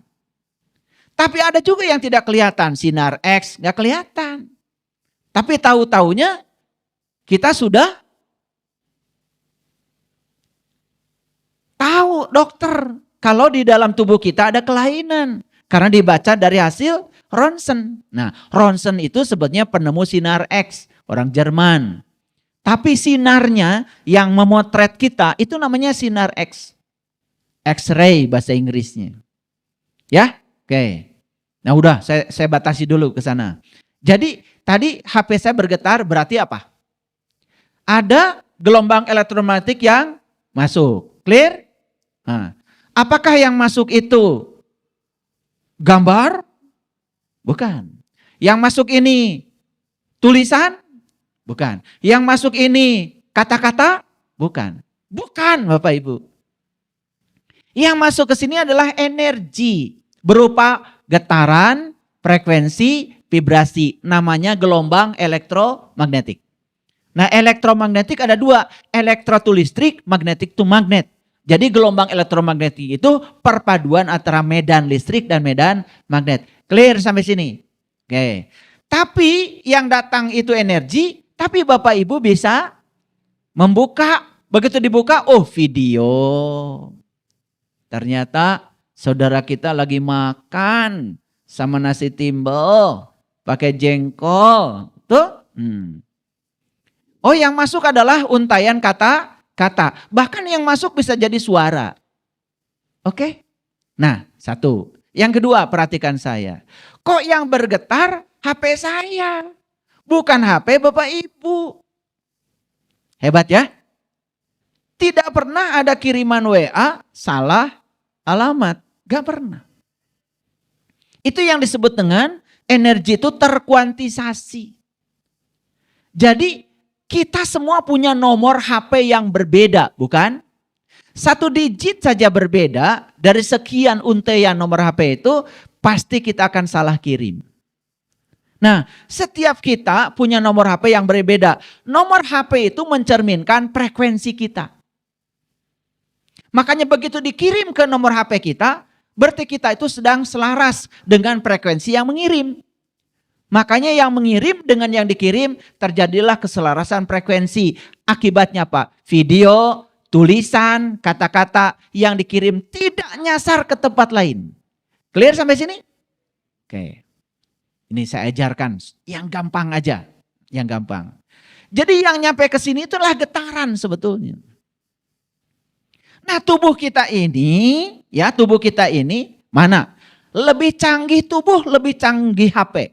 [SPEAKER 1] Tapi ada juga yang tidak kelihatan, sinar X nggak kelihatan. Tapi tahu-taunya kita sudah Tahu dokter kalau di dalam tubuh kita ada kelainan. Karena dibaca dari hasil Ronsen. Nah, Ronsen itu sebetulnya penemu sinar X, orang Jerman. Tapi sinarnya yang memotret kita itu namanya sinar X. X-ray bahasa Inggrisnya. Ya? Oke. Nah udah, saya batasi dulu ke sana. Jadi tadi HP saya bergetar berarti apa? Ada gelombang elektromagnetik yang masuk. Clear? Nah, apakah yang masuk itu gambar? Bukan. Yang masuk ini tulisan? Bukan. Yang masuk ini kata-kata? Bukan. Bukan Bapak Ibu. Yang masuk ke sini adalah energi berupa getaran, frekuensi, vibrasi. Namanya gelombang elektromagnetik. Nah, elektromagnetik ada dua, elektro to listrik, magnetik to magnet. Jadi gelombang elektromagnetik itu perpaduan antara medan listrik dan medan magnet. Clear sampai sini? Oke. Tapi yang datang itu energi, tapi Bapak Ibu bisa membuka, begitu dibuka, oh video. Ternyata saudara kita lagi makan sama nasi timbel, pakai jengkol. Tuh. Oh, yang masuk adalah untayan kata. Bahkan yang masuk bisa jadi suara. Oke? Nah, satu. Yang kedua, perhatikan saya. Kok yang bergetar HP saya? Bukan HP Bapak Ibu. Hebat ya? Tidak pernah ada kiriman WA salah alamat. Gak pernah. Itu yang disebut dengan energi itu terkuantisasi. Jadi kita semua punya nomor HP yang berbeda, bukan? Satu digit saja berbeda dari sekian untaian nomor HP itu pasti kita akan salah kirim. Nah, setiap kita punya nomor HP yang berbeda. Nomor HP itu mencerminkan frekuensi kita. Makanya begitu dikirim ke nomor HP kita, berarti kita itu sedang selaras dengan frekuensi yang mengirim. Makanya yang mengirim dengan yang dikirim terjadilah keselarasan frekuensi. Akibatnya apa? Video, tulisan, kata-kata yang dikirim tidak nyasar ke tempat lain. Clear sampai sini? Oke. Ini saya ajarkan yang gampang aja. Yang gampang. Jadi yang nyampe ke sini itulah getaran sebetulnya. Nah, tubuh kita ini mana? Lebih canggih tubuh, lebih canggih HP.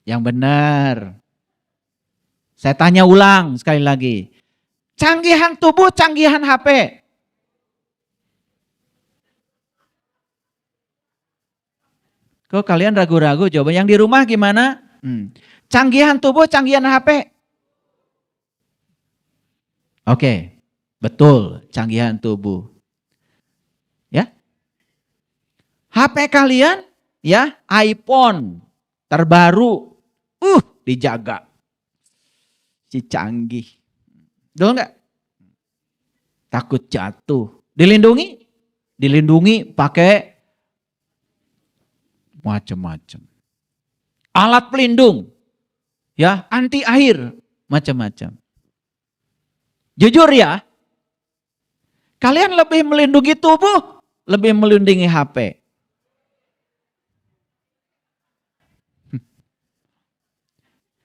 [SPEAKER 1] Yang benar. Saya tanya ulang sekali lagi. Canggihan tubuh, canggihan HP. Kok kalian ragu-ragu? Coba yang di rumah gimana? Canggihan tubuh, canggihan HP. Oke. Betul, canggihan tubuh. Ya. HP kalian ya, iPhone terbaru. Dijaga. Si canggih. Betul enggak? Takut jatuh. Dilindungi? Dilindungi pakai macam-macam. Alat pelindung. Ya, anti air, macam-macam. Jujur ya, kalian lebih melindungi tubuh, lebih melindungi HP.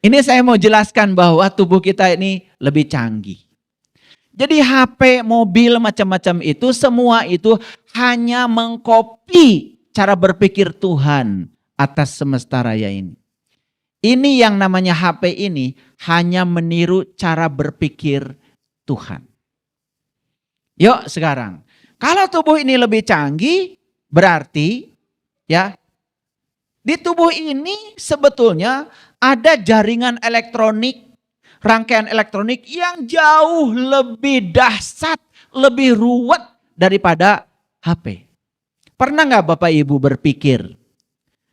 [SPEAKER 1] Ini saya mau jelaskan bahwa tubuh kita ini lebih canggih. Jadi HP, mobil, macam-macam itu, semua itu hanya mengkopi cara berpikir Tuhan atas semesta raya ini. Ini yang namanya HP ini hanya meniru cara berpikir Tuhan. Yuk sekarang, kalau tubuh ini lebih canggih, berarti ya di tubuh ini sebetulnya ada jaringan elektronik, rangkaian elektronik yang jauh lebih dahsyat, lebih ruwet daripada HP. Pernah nggak Bapak Ibu berpikir,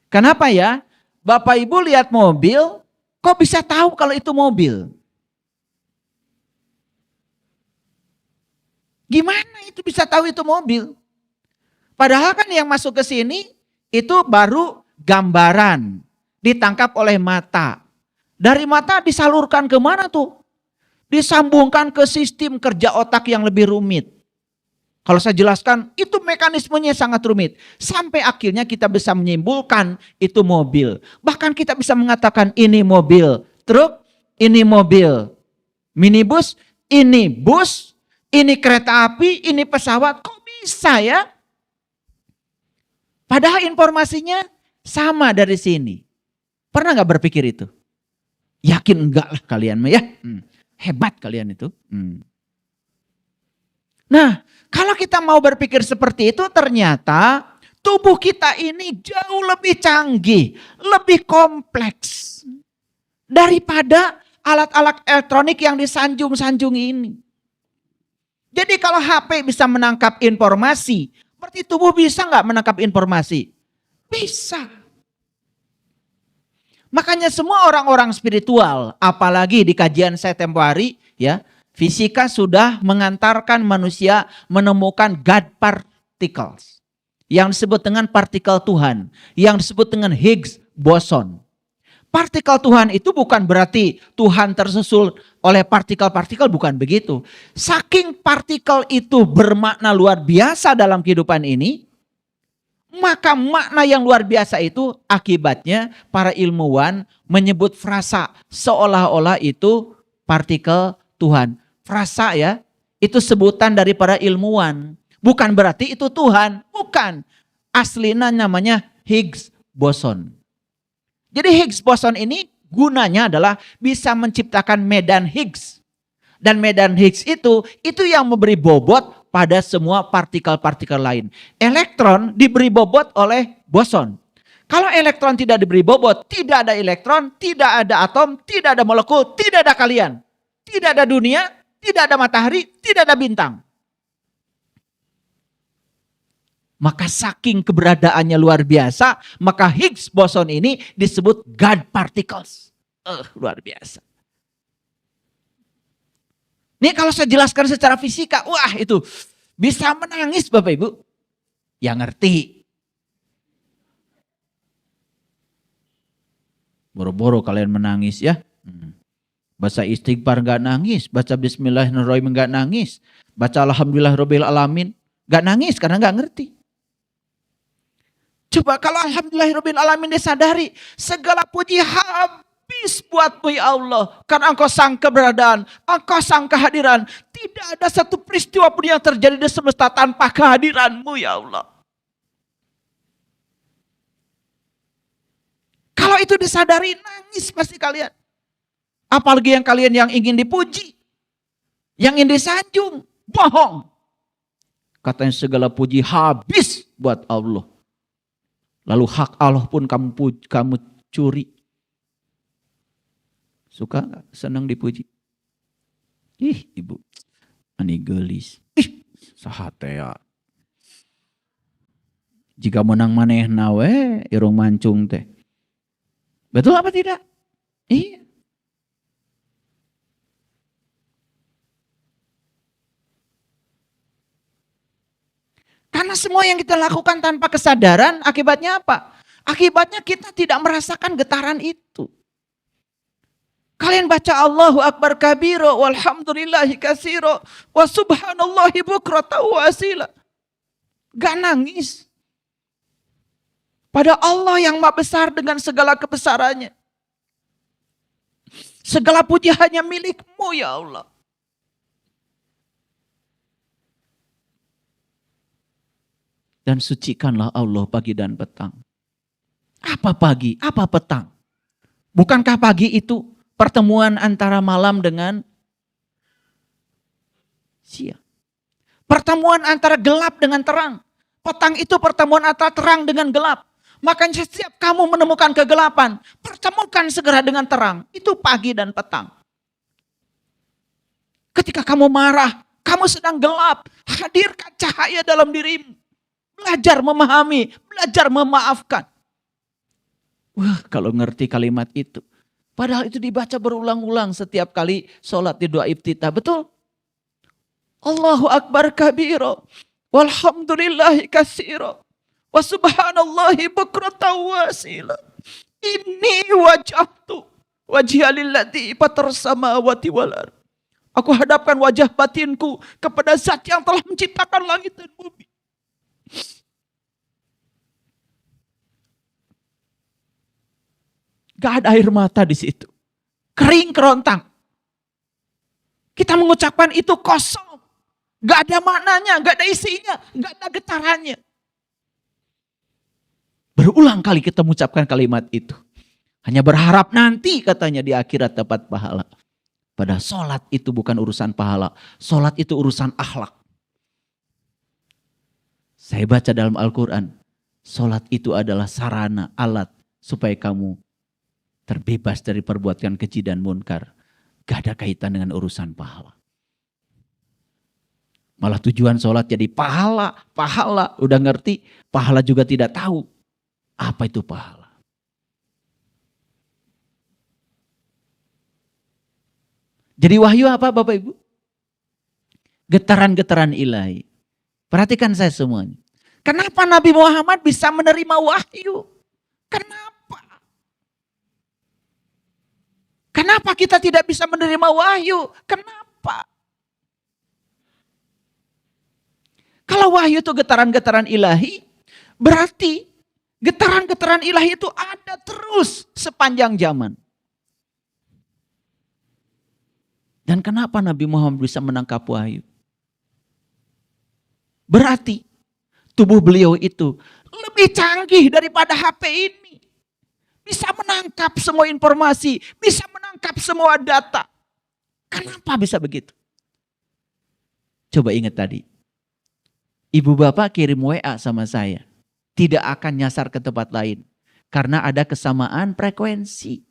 [SPEAKER 1] kenapa ya Bapak Ibu lihat mobil, kok bisa tahu kalau itu mobil? Gimana itu bisa tahu itu mobil? Padahal kan yang masuk ke sini itu baru gambaran, ditangkap oleh mata. Dari mata disalurkan kemana tuh? disambungkan ke sistem kerja otak yang lebih rumit. Kalau saya jelaskan, itu mekanismenya sangat rumit. Sampai akhirnya kita bisa menyimpulkan itu mobil. Bahkan kita bisa mengatakan ini mobil truk, ini mobil minibus, ini bus, ini kereta api, ini pesawat. Kok bisa ya? Padahal informasinya sama dari sini. Pernah gak berpikir itu? Yakin enggak lah kalian ya? Hebat kalian itu. Nah, kalau kita mau berpikir seperti itu, ternyata tubuh kita ini jauh lebih canggih, lebih kompleks daripada alat-alat elektronik yang disanjung-sanjung ini. Jadi kalau HP bisa menangkap informasi, berarti tubuh bisa nggak menangkap informasi? Bisa. Makanya semua orang-orang spiritual, apalagi di kajian saya tempo hari, ya, fisika sudah mengantarkan manusia menemukan God particles. Yang disebut dengan partikel Tuhan. Yang disebut dengan Higgs boson. Partikel Tuhan itu bukan berarti Tuhan tersusul oleh partikel-partikel, bukan begitu. Saking partikel itu bermakna luar biasa dalam kehidupan ini, maka makna yang luar biasa itu akibatnya para ilmuwan menyebut frasa seolah-olah itu partikel Tuhan. Frasa ya, itu sebutan dari para ilmuwan. Bukan berarti itu Tuhan, bukan. Aslinya namanya Higgs boson. Jadi Higgs boson ini gunanya adalah bisa menciptakan medan Higgs. Dan medan Higgs itu yang memberi bobot pada semua partikel-partikel lain. Elektron diberi bobot oleh boson. Kalau elektron tidak diberi bobot, tidak ada elektron, tidak ada atom, tidak ada molekul, tidak ada kalian. Tidak ada dunia, tidak ada matahari, tidak ada bintang. Maka saking keberadaannya luar biasa, maka Higgs boson ini disebut God particles. Luar biasa. Ini kalau saya jelaskan secara fisika, wah itu bisa menangis Bapak Ibu. Yang ngerti. Boro-boro kalian menangis ya. Baca istighfar gak nangis, baca bismillahirrahmanirrahim gak nangis, baca alhamdulillahirabbil alamin gak nangis karena gak ngerti. Coba kalau alhamdulillahirabbil alamin disadari, segala puji habis buatmu ya Allah. Karena engkau sang keberadaan, engkau sang kehadiran. Tidak ada satu peristiwa pun yang terjadi di semesta tanpa kehadiranmu ya Allah. Kalau itu disadari, nangis pasti kalian. Apalagi yang kalian yang ingin dipuji, yang ingin disanjung, bohong. Katanya segala puji habis buat Allah. Lalu hak Allah pun kamu curi. Suka gak? Senang dipuji? Ih ibu, ani gelis. Ih sahatea. Jika menang manehna we, irung mancung teh. Betul apa tidak? Iya. Karena semua yang kita lakukan tanpa kesadaran, akibatnya apa? Akibatnya kita tidak merasakan getaran itu. Kalian baca Allahu Akbar kabiro, walhamdulillahi kasiro, wa subhanallahi bukrata wa asila. Gak nangis. Pada Allah yang maha besar dengan segala kebesarannya. Segala puji hanya milikmu ya Allah. Dan sucikanlah Allah pagi dan petang. Apa pagi? Apa petang? Bukankah pagi itu pertemuan antara malam dengan siang? Pertemuan antara gelap dengan terang. Petang itu pertemuan antara terang dengan gelap. Makanya setiap kamu menemukan kegelapan, pertemukan segera dengan terang. Itu pagi dan petang. Ketika kamu marah, kamu sedang gelap, hadirkan cahaya dalam dirimu. Belajar memahami, belajar memaafkan. Wah, kalau ngerti kalimat itu. Padahal itu dibaca berulang-ulang setiap kali sholat di doa iftitah. Betul? Allahu Akbar kabiro. Walhamdulillahi kasiro. Wa subhanallahi bukrata wasila. Ini wajahtu. Wajhialillati fatar samawati wal ardh. Aku hadapkan wajah batinku kepada zat yang telah menciptakan langit dan bumi. Gak ada air mata di situ. Kering kerontang. Kita mengucapkan itu kosong. Gak ada maknanya, gak ada isinya, gak ada getarannya. Berulang kali kita mengucapkan kalimat itu. Hanya berharap nanti katanya di akhirat dapat pahala. Padahal sholat itu bukan urusan pahala. Sholat itu urusan akhlak. Saya baca dalam Al-Quran. Sholat itu adalah sarana, alat. Supaya kamu terbebas dari perbuatan keji dan munkar. Gak ada kaitan dengan urusan pahala. Malah tujuan sholat jadi pahala. Pahala, udah ngerti. Pahala juga tidak tahu. Apa itu pahala? Jadi wahyu apa Bapak Ibu? Getaran-getaran ilahi. Perhatikan saya semuanya. Kenapa Nabi Muhammad bisa menerima wahyu? Kenapa? Kenapa kita tidak bisa menerima wahyu? Kenapa? Kalau wahyu itu getaran-getaran ilahi, berarti getaran-getaran ilahi itu ada terus sepanjang zaman. Dan kenapa Nabi Muhammad bisa menangkap wahyu? Berarti tubuh beliau itu lebih canggih daripada HP ini. Bisa menangkap semua informasi, bisa menangkap semua data. Kenapa bisa begitu? Coba ingat tadi. Ibu bapak kirim WA sama saya. Tidak akan nyasar ke tempat lain. Karena ada kesamaan frekuensi.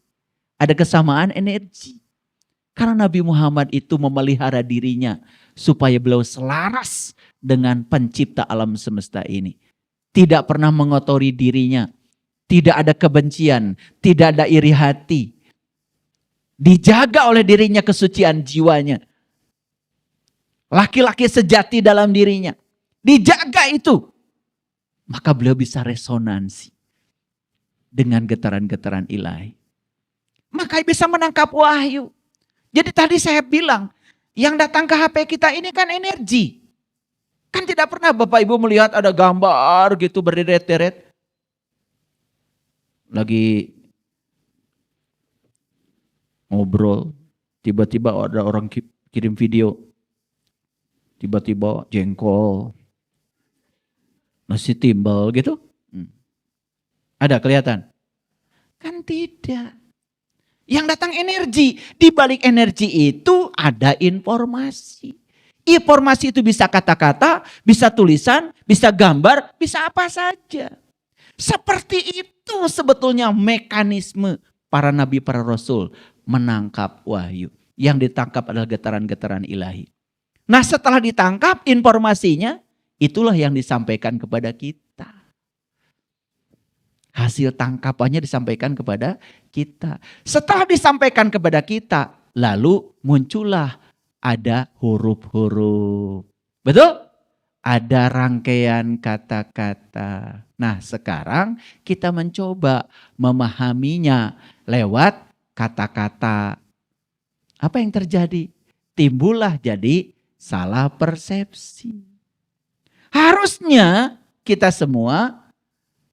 [SPEAKER 1] Ada kesamaan energi. Karena Nabi Muhammad itu memelihara dirinya supaya beliau selaras dengan pencipta alam semesta ini. Tidak pernah mengotori dirinya. Tidak ada kebencian, tidak ada iri hati. Dijaga oleh dirinya kesucian jiwanya. Laki-laki sejati dalam dirinya. Dijaga itu. Maka beliau bisa resonansi dengan getaran-getaran ilahi. Maka bisa menangkap wahyu. Jadi tadi saya bilang, yang datang ke HP kita ini kan energi. Kan tidak pernah Bapak Ibu melihat ada gambar gitu berderet-deret. Lagi ngobrol, tiba-tiba ada orang kirim video. Tiba-tiba jengkol, nasi timbal gitu. Ada kelihatan? Kan tidak. Yang datang energi. Di balik energi itu ada informasi. Informasi itu bisa kata-kata, bisa tulisan, bisa gambar, bisa apa saja. Seperti itu sebetulnya mekanisme para nabi, para rasul menangkap wahyu. Yang ditangkap adalah getaran-getaran ilahi. Nah setelah ditangkap informasinya, itulah yang disampaikan kepada kita. Hasil tangkapannya disampaikan kepada kita. Setelah disampaikan kepada kita, lalu muncullah ada huruf-huruf. Betul? Ada rangkaian kata-kata. Nah sekarang kita mencoba memahaminya lewat kata-kata. Apa yang terjadi? Timbullah jadi salah persepsi. Harusnya kita semua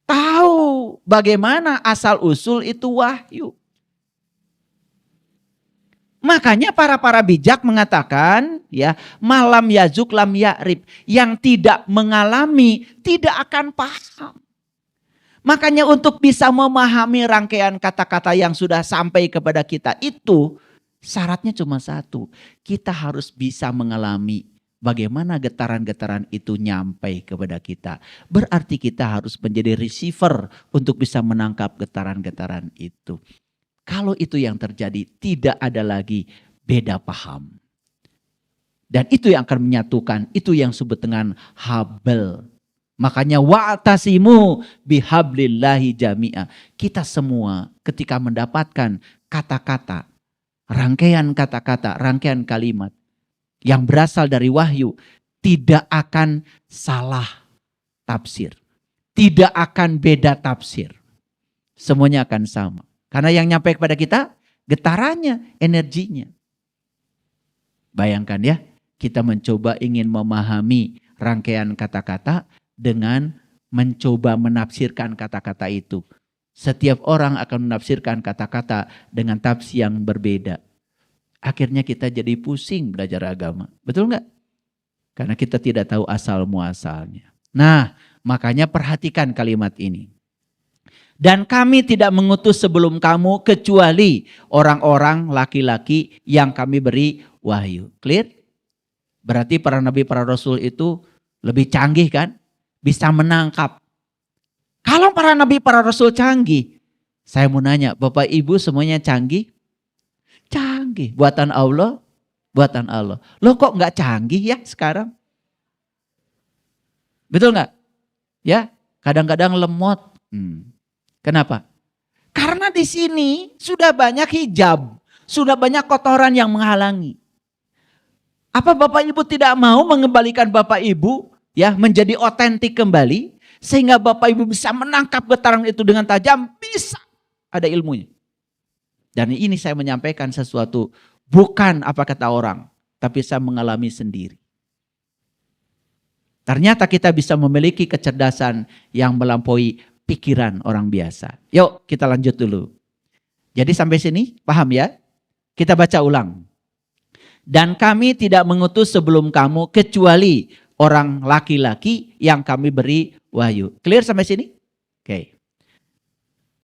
[SPEAKER 1] tahu bagaimana asal usul itu wahyu. Makanya para bijak mengatakan ya, malam yazuk lam ya'rib, yang tidak mengalami tidak akan paham. Makanya untuk bisa memahami rangkaian kata-kata yang sudah sampai kepada kita itu syaratnya cuma satu, kita harus bisa mengalami bagaimana getaran-getaran itu nyampai kepada kita. Berarti kita harus menjadi receiver untuk bisa menangkap getaran-getaran itu. Kalau itu yang terjadi, tidak ada lagi beda paham. Dan itu yang akan menyatukan, itu yang disebut dengan habel. Makanya wa'tasimu bihablillahi jami'a. Kita semua ketika mendapatkan kata-kata, rangkaian kata-kata, rangkaian kalimat yang berasal dari wahyu, tidak akan salah tafsir. Tidak akan beda tafsir. Semuanya akan sama. Karena yang nyampe kepada kita, getarannya, energinya. Bayangkan ya, kita mencoba ingin memahami rangkaian kata-kata dengan mencoba menafsirkan kata-kata itu. Setiap orang akan menafsirkan kata-kata dengan tafsir yang berbeda. Akhirnya kita jadi pusing belajar agama. Betul nggak? Karena kita tidak tahu asal muasalnya. Nah, makanya perhatikan kalimat ini. Dan kami tidak mengutus sebelum kamu kecuali orang-orang laki-laki yang kami beri wahyu. Clear? Berarti para nabi, para rasul itu lebih canggih kan? Bisa menangkap. Kalau para nabi, para rasul canggih, saya mau nanya, Bapak Ibu semuanya canggih? Canggih. Buatan Allah? Buatan Allah. Loh kok nggak canggih ya sekarang? Betul nggak? Ya, kadang-kadang lemot. Kenapa? Karena di sini sudah banyak hijab, sudah banyak kotoran yang menghalangi. Apa Bapak Ibu tidak mau mengembalikan Bapak Ibu ya menjadi otentik kembali sehingga Bapak Ibu bisa menangkap getaran itu dengan tajam, bisa ada ilmunya. Dan ini saya menyampaikan sesuatu bukan apa kata orang, tapi saya mengalami sendiri. Ternyata kita bisa memiliki kecerdasan yang melampaui pikiran orang biasa. Yuk kita lanjut dulu. Jadi sampai sini paham ya? Kita baca ulang. Dan kami tidak mengutus sebelum kamu kecuali orang laki-laki yang kami beri wahyu. Clear sampai sini? Oke.